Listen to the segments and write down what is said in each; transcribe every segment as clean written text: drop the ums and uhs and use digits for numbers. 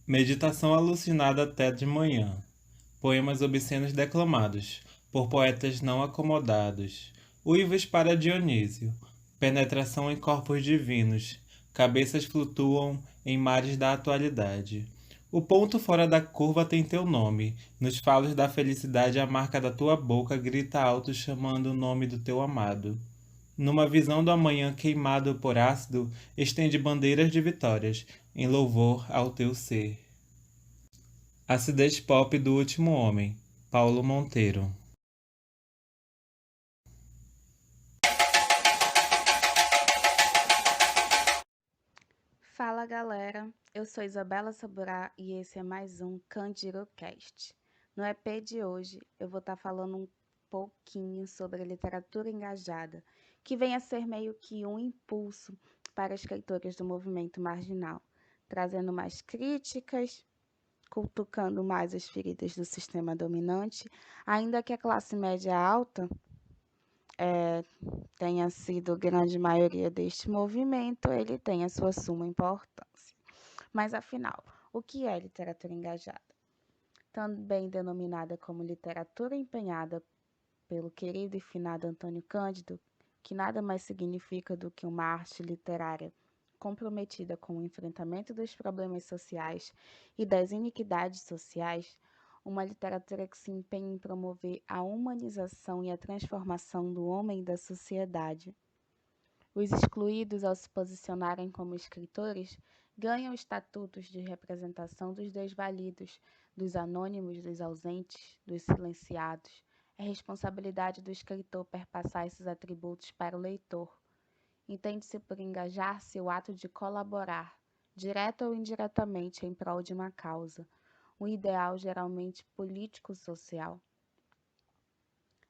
Meditação alucinada até de manhã. Poemas obscenos declamados por poetas não acomodados. Uivas para Dionísio. Penetração em corpos divinos. Cabeças flutuam em mares da atualidade. O ponto fora da curva tem teu nome. Nos falos da felicidade, a marca da tua boca grita alto chamando o nome do teu amado. Numa visão do amanhã queimado por ácido, estende bandeiras de vitórias, em louvor ao teu ser. Acidez pop do último homem, Paulo Monteiro. Fala galera, eu sou Isabela Saburá e esse é mais um CandiroCast. No EP de hoje eu vou estar falando um pouquinho sobre a literatura engajada, que vem a ser meio que um impulso para escritores do movimento marginal, trazendo mais críticas, cutucando mais as feridas do sistema dominante, ainda que a classe média alta tenha sido grande maioria deste movimento, ele tem a sua suma importância. Mas afinal, o que é literatura engajada? Também denominada como literatura empenhada pelo querido e finado Antônio Cândido, que nada mais significa do que uma arte literária comprometida com o enfrentamento dos problemas sociais e das iniquidades sociais, uma literatura que se empenha em promover a humanização e a transformação do homem e da sociedade. Os excluídos, ao se posicionarem como escritores, ganham estatutos de representação dos desvalidos, dos anônimos, dos ausentes, dos silenciados. É responsabilidade do escritor perpassar esses atributos para o leitor. Entende-se por engajar-se o ato de colaborar, direta ou indiretamente, em prol de uma causa, um ideal geralmente político-social.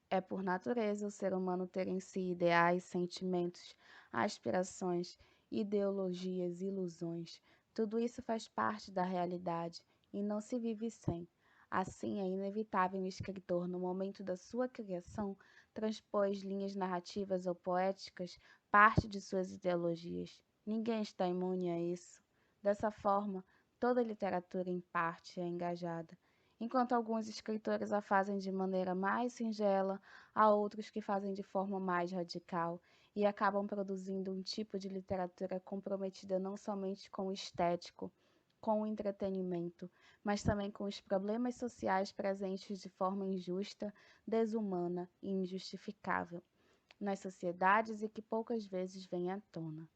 É por natureza o ser humano ter em si ideais, sentimentos, aspirações, ideologias, ilusões. Tudo isso faz parte da realidade e não se vive sem. Assim, é inevitável o escritor, no momento da sua criação, transpor linhas narrativas ou poéticas parte de suas ideologias. Ninguém está imune a isso. Dessa forma, toda literatura, em parte, é engajada. Enquanto alguns escritores a fazem de maneira mais singela, há outros que fazem de forma mais radical e acabam produzindo um tipo de literatura comprometida não somente com o estético, com o entretenimento, mas também com os problemas sociais presentes de forma injusta, desumana e injustificável nas sociedades e que poucas vezes vêm à tona.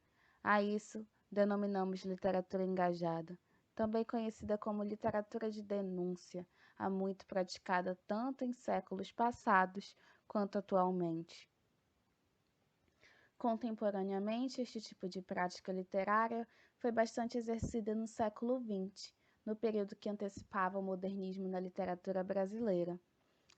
A isso denominamos literatura engajada, também conhecida como literatura de denúncia, há muito praticada tanto em séculos passados quanto atualmente. Contemporaneamente, este tipo de prática literária foi bastante exercida no século XX, no período que antecipava o modernismo na literatura brasileira.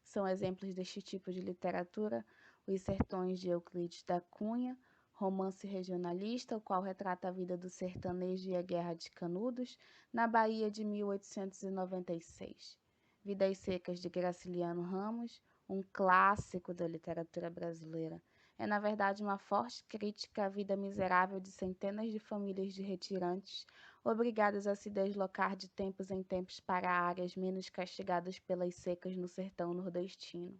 São exemplos deste tipo de literatura Os Sertões de Euclides da Cunha, romance regionalista, o qual retrata a vida do sertanejo e a Guerra de Canudos, na Bahia de 1896. Vidas Secas de Graciliano Ramos, um clássico da literatura brasileira. É, na verdade, uma forte crítica à vida miserável de centenas de famílias de retirantes obrigadas a se deslocar de tempos em tempos para áreas menos castigadas pelas secas no sertão nordestino.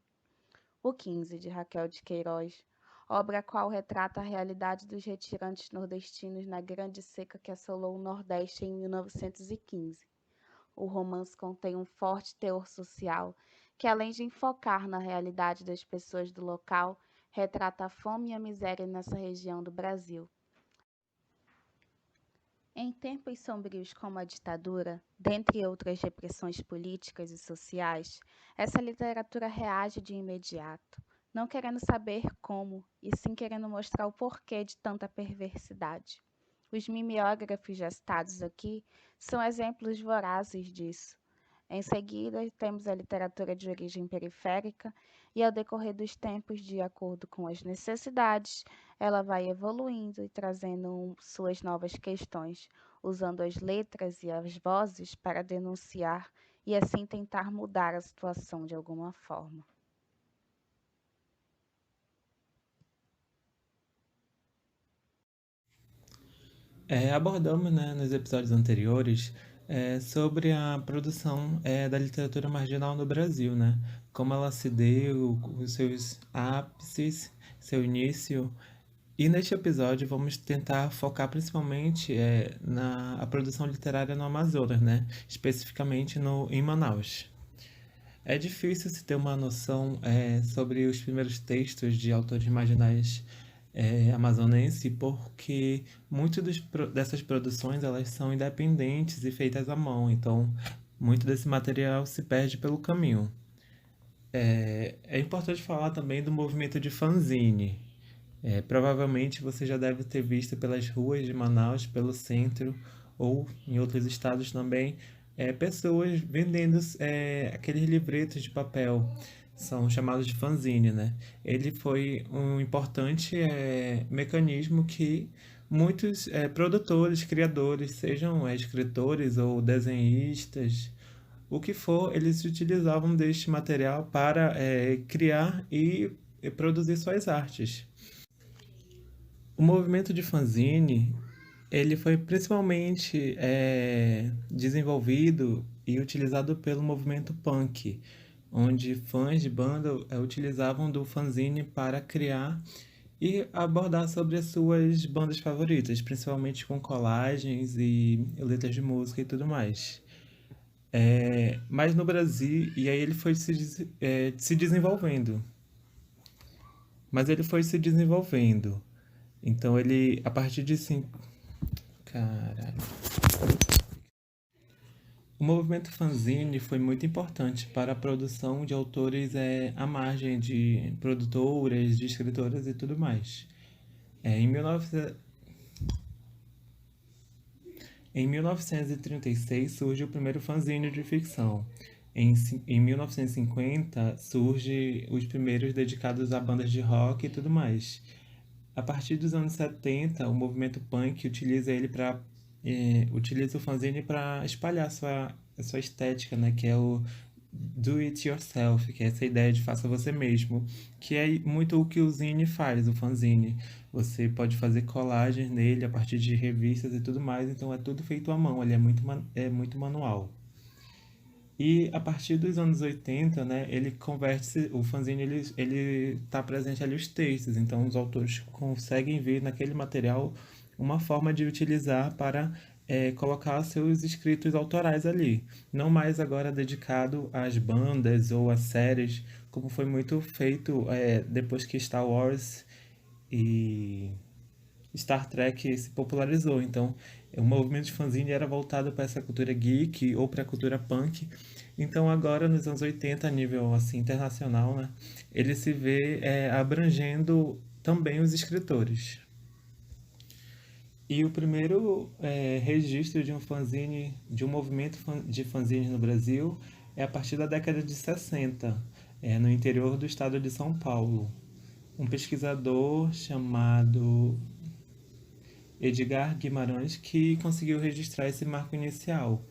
O 15, de Raquel de Queiroz, obra a qual retrata a realidade dos retirantes nordestinos na grande seca que assolou o Nordeste em 1915. O romance contém um forte teor social, que além de enfocar na realidade das pessoas do local, retrata a fome e a miséria nessa região do Brasil. Em tempos sombrios como a ditadura, dentre outras repressões políticas e sociais, essa literatura reage de imediato, não querendo saber como, e sim querendo mostrar o porquê de tanta perversidade. Os mimeógrafos já citados aqui são exemplos vorazes disso. Em seguida, temos a literatura de origem periférica, e ao decorrer dos tempos, de acordo com as necessidades, ela vai evoluindo e trazendo suas novas questões, usando as letras e as vozes para denunciar e assim tentar mudar a situação de alguma forma. Abordamos, né, nos episódios anteriores Sobre a produção da literatura marginal no Brasil, né? Como ela se deu, os seus ápices, seu início. E neste episódio vamos tentar focar principalmente na a produção literária no Amazonas, né? Especificamente em Manaus. É difícil se ter uma noção sobre os primeiros textos de autores marginais amazonenses, porque dessas produções elas são independentes e feitas à mão, então muito desse material se perde pelo caminho. É importante falar também do movimento de fanzine. Provavelmente você já deve ter visto pelas ruas de Manaus, pelo centro ou em outros estados também, pessoas vendendo aqueles livretos de papel. São chamados de fanzine, né? Ele foi um importante mecanismo que muitos produtores, criadores, sejam escritores ou desenhistas, o que for, eles utilizavam deste material para criar e produzir suas artes. O movimento de fanzine, ele foi principalmente desenvolvido e utilizado pelo movimento punk, onde fãs de banda utilizavam do fanzine para criar e abordar sobre as suas bandas favoritas, principalmente com colagens e letras de música e tudo mais. Mas no Brasil, e aí ele foi se desenvolvendo. Mas ele foi se desenvolvendo. Então ele, a partir de cinco. Caralho. O movimento fanzine foi muito importante para a produção de autores à margem de produtoras, de escritoras e tudo mais. Em 1936 surge o primeiro fanzine de ficção. Em 1950 surge os primeiros dedicados a bandas de rock e tudo mais. A partir dos anos 70, o movimento punk utiliza o fanzine para espalhar a sua estética, né? Que é o do it yourself, que é essa ideia de faça você mesmo, que é muito o que o zine faz, o fanzine. Você pode fazer colagens nele a partir de revistas e tudo mais, então é tudo feito à mão, ele é muito manual. E a partir dos anos 80, né, ele converte o fanzine, ele tá presente ali os textos, então os autores conseguem ver naquele material uma forma de utilizar para colocar seus escritos autorais ali, não mais agora dedicado às bandas ou às séries, como foi muito feito depois que Star Wars e Star Trek se popularizou. Então, o movimento de fanzine era voltado para essa cultura geek ou para a cultura punk. Então, agora, nos anos 80, a nível assim, internacional, né, ele se vê abrangendo também os escritores. E o primeiro registro de um fanzine, de um movimento de fanzines no Brasil, é a partir da década de 60, no interior do estado de São Paulo. Um pesquisador chamado Edgar Guimarães que conseguiu registrar esse marco inicial.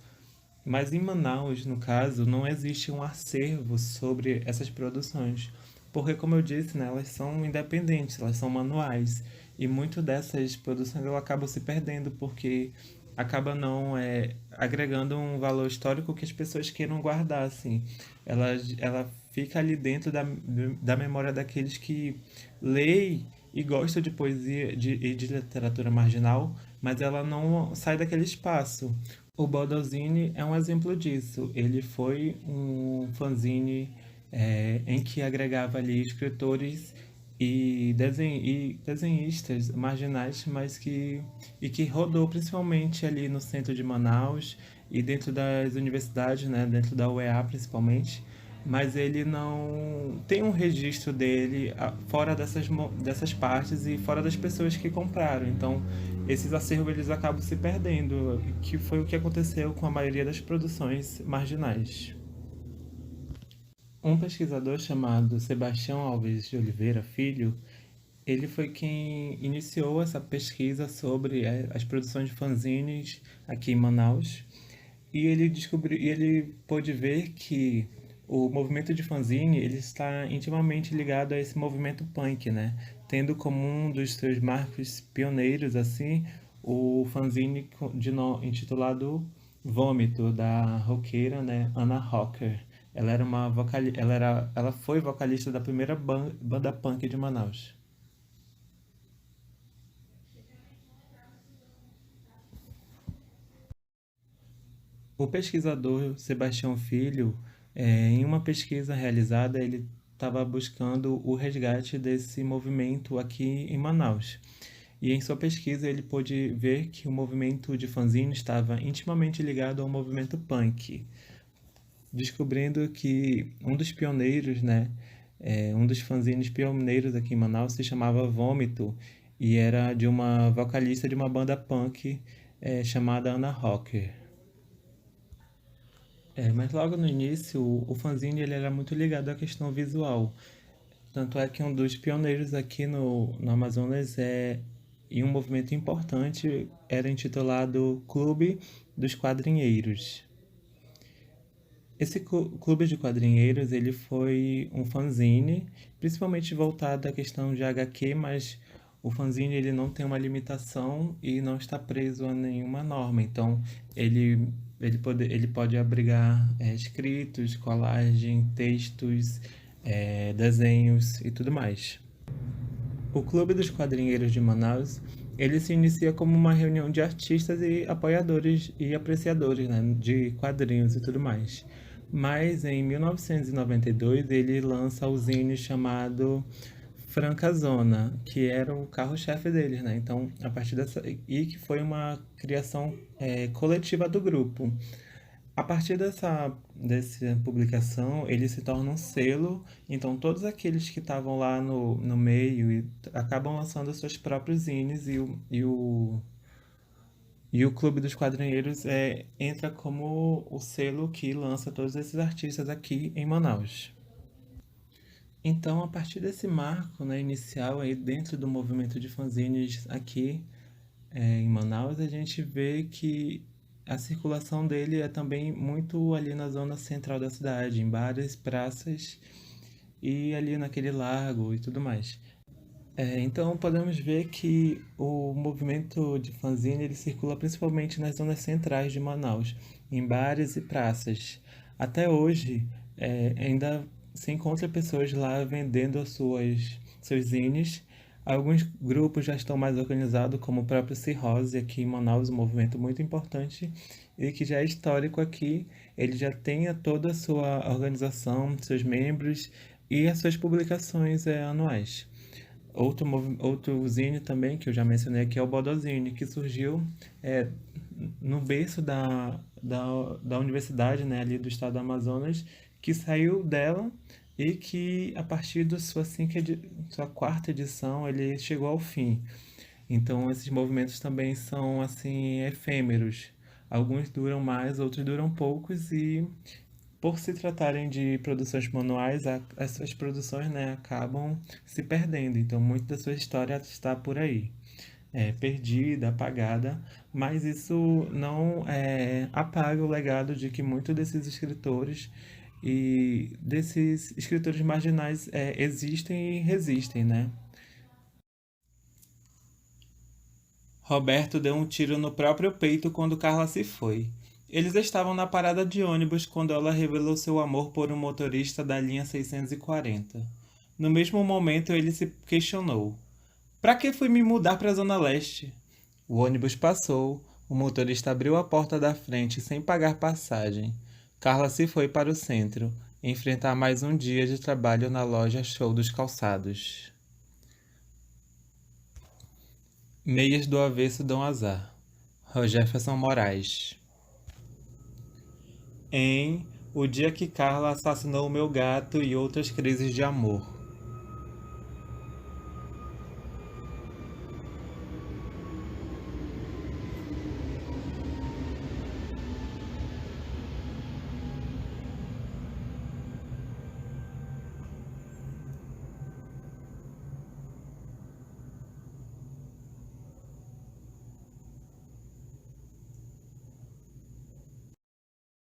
Mas em Manaus, no caso, não existe um acervo sobre essas produções, porque, como eu disse, né, elas são independentes, elas são manuais, e muito dessas produções ela acabam se perdendo, porque acaba não agregando um valor histórico que as pessoas queiram guardar, assim. Ela fica ali dentro da memória daqueles que leem e gostam de poesia e de literatura marginal, mas ela não sai daquele espaço. O Bodozine é um exemplo disso. Ele foi um fanzine em que agregava ali escritores e desenhistas marginais, e que rodou principalmente ali no centro de Manaus e dentro das universidades, né, dentro da UEA principalmente, mas ele não tem um registro dele fora dessas partes e fora das pessoas que compraram. Então, esses acervos eles acabam se perdendo, que foi o que aconteceu com a maioria das produções marginais. Um pesquisador chamado Sebastião Alves de Oliveira Filho, ele foi quem iniciou essa pesquisa sobre as produções de fanzines aqui em Manaus, e ele pôde ver que o movimento de fanzine ele está intimamente ligado a esse movimento punk, né? Tendo como um dos seus marcos pioneiros assim o fanzine intitulado Vômito, da roqueira, né, Anna Rocker. Ela foi vocalista da primeira banda punk de Manaus. O pesquisador Sebastião Filho, em uma pesquisa realizada, ele estava buscando o resgate desse movimento aqui em Manaus. E em sua pesquisa ele pôde ver que o movimento de fanzine estava intimamente ligado ao movimento punk, descobrindo que um dos pioneiros, né, um dos fanzines pioneiros aqui em Manaus se chamava Vômito e era de uma vocalista de uma banda punk chamada Ana Rocker. Mas logo no início, o fanzine ele era muito ligado à questão visual. Tanto é que um dos pioneiros aqui no Amazonas e um movimento importante era intitulado Clube dos Quadrinheiros. Esse clube de quadrinheiros ele foi um fanzine, principalmente voltado à questão de HQ, mas o fanzine ele não tem uma limitação e não está preso a nenhuma norma. Então ele pode abrigar escritos, colagem, textos, desenhos e tudo mais. O Clube dos Quadrinheiros de Manaus, ele se inicia como uma reunião de artistas e apoiadores e apreciadores, né, de quadrinhos e tudo mais. Mas em 1992 ele lança o zine chamado Francazona, que era o carro-chefe deles, né? Então, a partir dessa e que foi uma criação coletiva do grupo. A partir dessa publicação, ele se torna um selo, então todos aqueles que estavam lá no meio acabam lançando seus próprios zines e o Clube dos Quadrinheiros entra como o selo que lança todos esses artistas aqui em Manaus. Então, a partir desse marco, né, inicial aí dentro do movimento de fanzines aqui em Manaus, a gente vê que a circulação dele é também muito ali na zona central da cidade, em bares, praças e ali naquele largo e tudo mais. Então podemos ver que o movimento de fanzine ele circula principalmente nas zonas centrais de Manaus, em bares e praças. Até hoje, ainda se encontra pessoas lá vendendo seus zines. Alguns grupos já estão mais organizados, como o próprio Cirrose aqui em Manaus, um movimento muito importante e que já é histórico aqui. Ele já tem toda a sua organização, seus membros e as suas publicações anuais. Outro zine também, que eu já mencionei aqui, é o Bodozine, que surgiu no berço da universidade, né, ali do estado do Amazonas, que saiu dela e que, a partir da sua quarta edição, ele chegou ao fim. Então, esses movimentos também são, assim, efêmeros. Alguns duram mais, outros duram poucos e por se tratarem de produções manuais, essas produções, né, acabam se perdendo. Então, muito da sua história está por aí, perdida, apagada, mas isso não apaga o legado de que muitos desses escritores e desses escritores marginais existem e resistem, né? Roberto deu um tiro no próprio peito quando Carla se foi. Eles estavam na parada de ônibus quando ela revelou seu amor por um motorista da linha 640. No mesmo momento, ele se questionou: "Pra que fui me mudar para a Zona Leste?" O ônibus passou, o motorista abriu a porta da frente sem pagar passagem. Carla se foi para o centro, enfrentar mais um dia de trabalho na loja Show dos Calçados. Meias do avesso dão azar. Jefferson Moraes. Em O Dia que Carla Assassinou o Meu Gato e Outras Crises de Amor.